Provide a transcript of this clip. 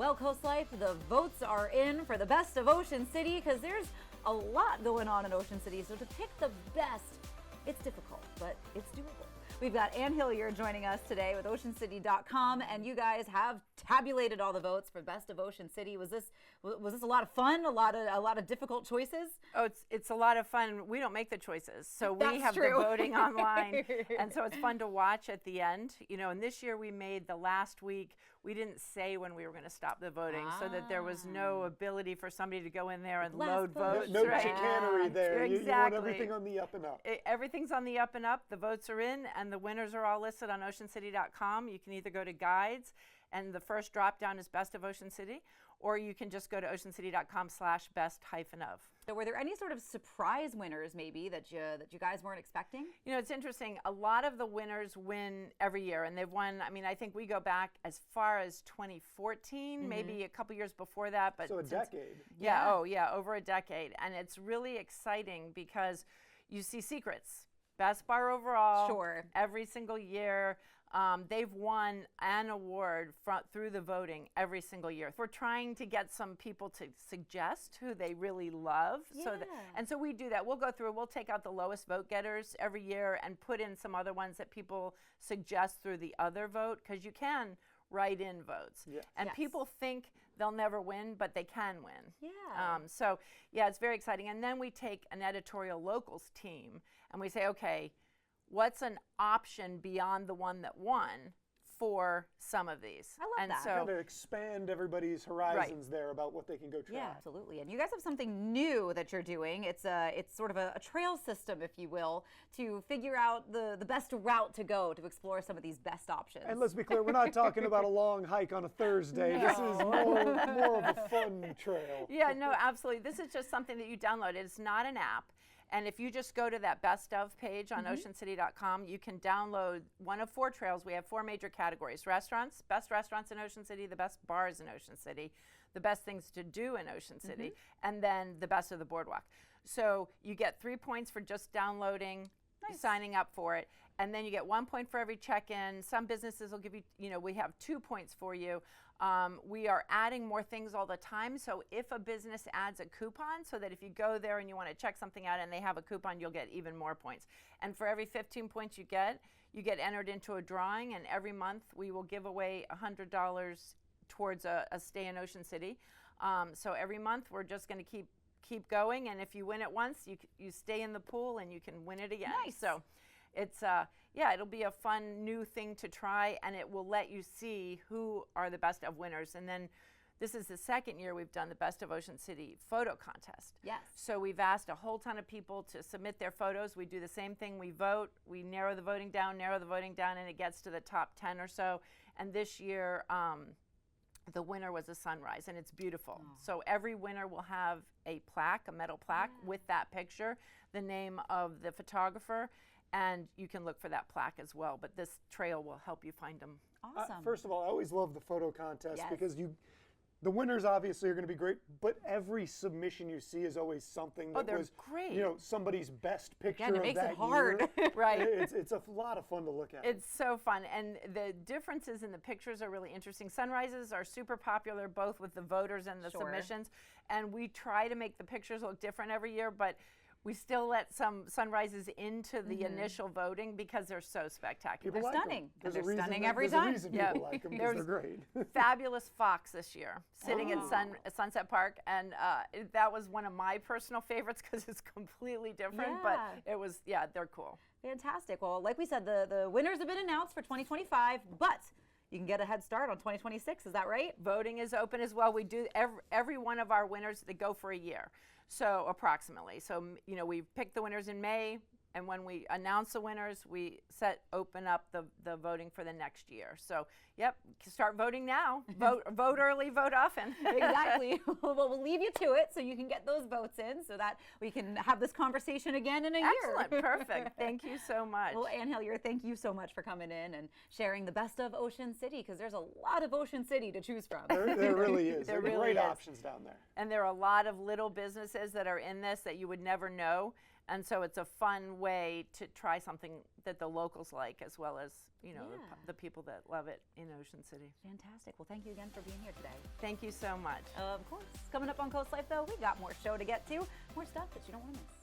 Well, CoastLife, the votes are in for the best of Ocean City because there's a lot going on in Ocean City. So to pick the best, it's difficult, but it's doable. We've got Ann Hillyer joining us today with OceanCity.com, and you guys have tabulated all the votes for Best of Ocean City. Was this a lot of fun? A lot of difficult choices? Oh, it's a lot of fun. We don't make the choices, so we have true. the voting online, and so it's fun to watch at the end. You know, and this year we made the last week. We didn't say when we were going to stop the voting, so that there was no ability for somebody to go in there and load votes. No right? chicanery there. Exactly. You want everything on the up and up. Everything's on the up and up. The votes are in, and the winners are all listed on OceanCity.com. You can either go to guides, and the first drop down is Best of Ocean City, or you can just go to OceanCity.com/best-of. So were there any sort of surprise winners maybe that you guys weren't expecting? You know, it's interesting. A lot of the winners win every year, and they've won. I mean, I think we go back as far as 2014, maybe a couple years before that. But so a decade. Yeah. Oh, yeah, over a decade, and it's really exciting because you see secrets. Best bar overall. Sure. Every single year. They've won an award through the voting every single year. We're trying to get some people to suggest who they really love. Yeah. So we do that. We'll go through, we'll take out the lowest vote getters every year and put in some other ones that people suggest through the other vote, because you can write in votes. Yes. And Yes. people think they'll never win, but they can win. Yeah. So yeah, it's very exciting. And then we take an editorial locals team and we say, okay, what's an option beyond the one that won for some of these? I love and that. So, Kind of expand everybody's horizons there about what they can go try. Yeah, absolutely. And you guys have something new that you're doing. It's sort of a trail system, if you will, to figure out the best route to go to explore some of these best options. And let's be clear, we're not talking about a long hike on a Thursday. No. This is more of a fun trail. yeah, no, absolutely. This is just something that you download. It's not an app. And if you just go to that Best Of page on OceanCity.com, you can download one of 4 trails. We have 4 major categories: restaurants, best restaurants in Ocean City, the best bars in Ocean City, the best things to do in Ocean City, and then the best of the boardwalk. So you get 3 points for just downloading, signing up for it, and then you get 1 point for every check-in. Some businesses will give you, we have 2 points for you. We are adding more things all the time. So if a business adds a coupon, so that if you go there and you want to check something out and they have a coupon, you'll get even more points. And for every 15 points you get entered into a drawing. And every month we will give away $100 towards a stay in Ocean City. So every month we're just going to keep going. And if you win it once, you stay in the pool and you can win it again. Nice. So it's it'll be a fun new thing to try, and it will let you see who are the best of winners. And then this is the second year we've done the Best of Ocean City photo contest. Yes. So we've asked a whole ton of people to submit their photos. We do the same thing. We vote. We narrow the voting down, and it gets to the top 10 or so. And this year, the winner was a sunrise, and it's beautiful. Oh. So every winner will have a plaque, a metal plaque with that picture, the name of the photographer, and you can look for that plaque as well. But this trail will help you find them. Awesome. First of all, I always love the photo contest Yes. because the winners obviously are going to be great, but every submission you see is always something that they're was great. Somebody's best picture Again, it of makes that it hard. year. Right. It's a lot of fun to look at. It's so fun, and the differences in the pictures are really interesting. Sunrises are super popular, both with the voters and the Sure. submissions, and we try to make the pictures look different every year, but we still let some sunrises into the initial voting because they're so spectacular. People They're like 'em. stunning. There's And a they're reason stunning that- every there's time. a reason Yeah. people like them, because There's they're great. Fabulous fox this year, sitting Oh. at Sunset Park, and that was one of my personal favorites because it's completely different, but Yeah. it was, they're cool. Fantastic. Well, like we said, the winners have been announced for 2025, but you can get a head start on 2026. Is that right? Voting is open as well. We do every one of our winners, they go for a year, so approximately. So we pick the winners in May, and when we announce the winners, we open up the voting for the next year. So start voting now. Vote early, vote often. Exactly. Well, we'll leave you to it so you can get those votes in so that we can have this conversation again in a year. Excellent, perfect. Thank you so much. Well, Ann Hillyer, thank you so much for coming in and sharing the best of Ocean City, because there's a lot of Ocean City to choose from. There really is. There There are really great is. options down there. And there are a lot of little businesses that are in this that you would never know. And so it's a fun way to try something that the locals like, as well as, you know, Yeah. the people that love it in Ocean City. Fantastic. Well, thank you again for being here today. Thank you so much. Of course. Coming up on Coast Life, though, we got more show to get to, more stuff that you don't want to miss.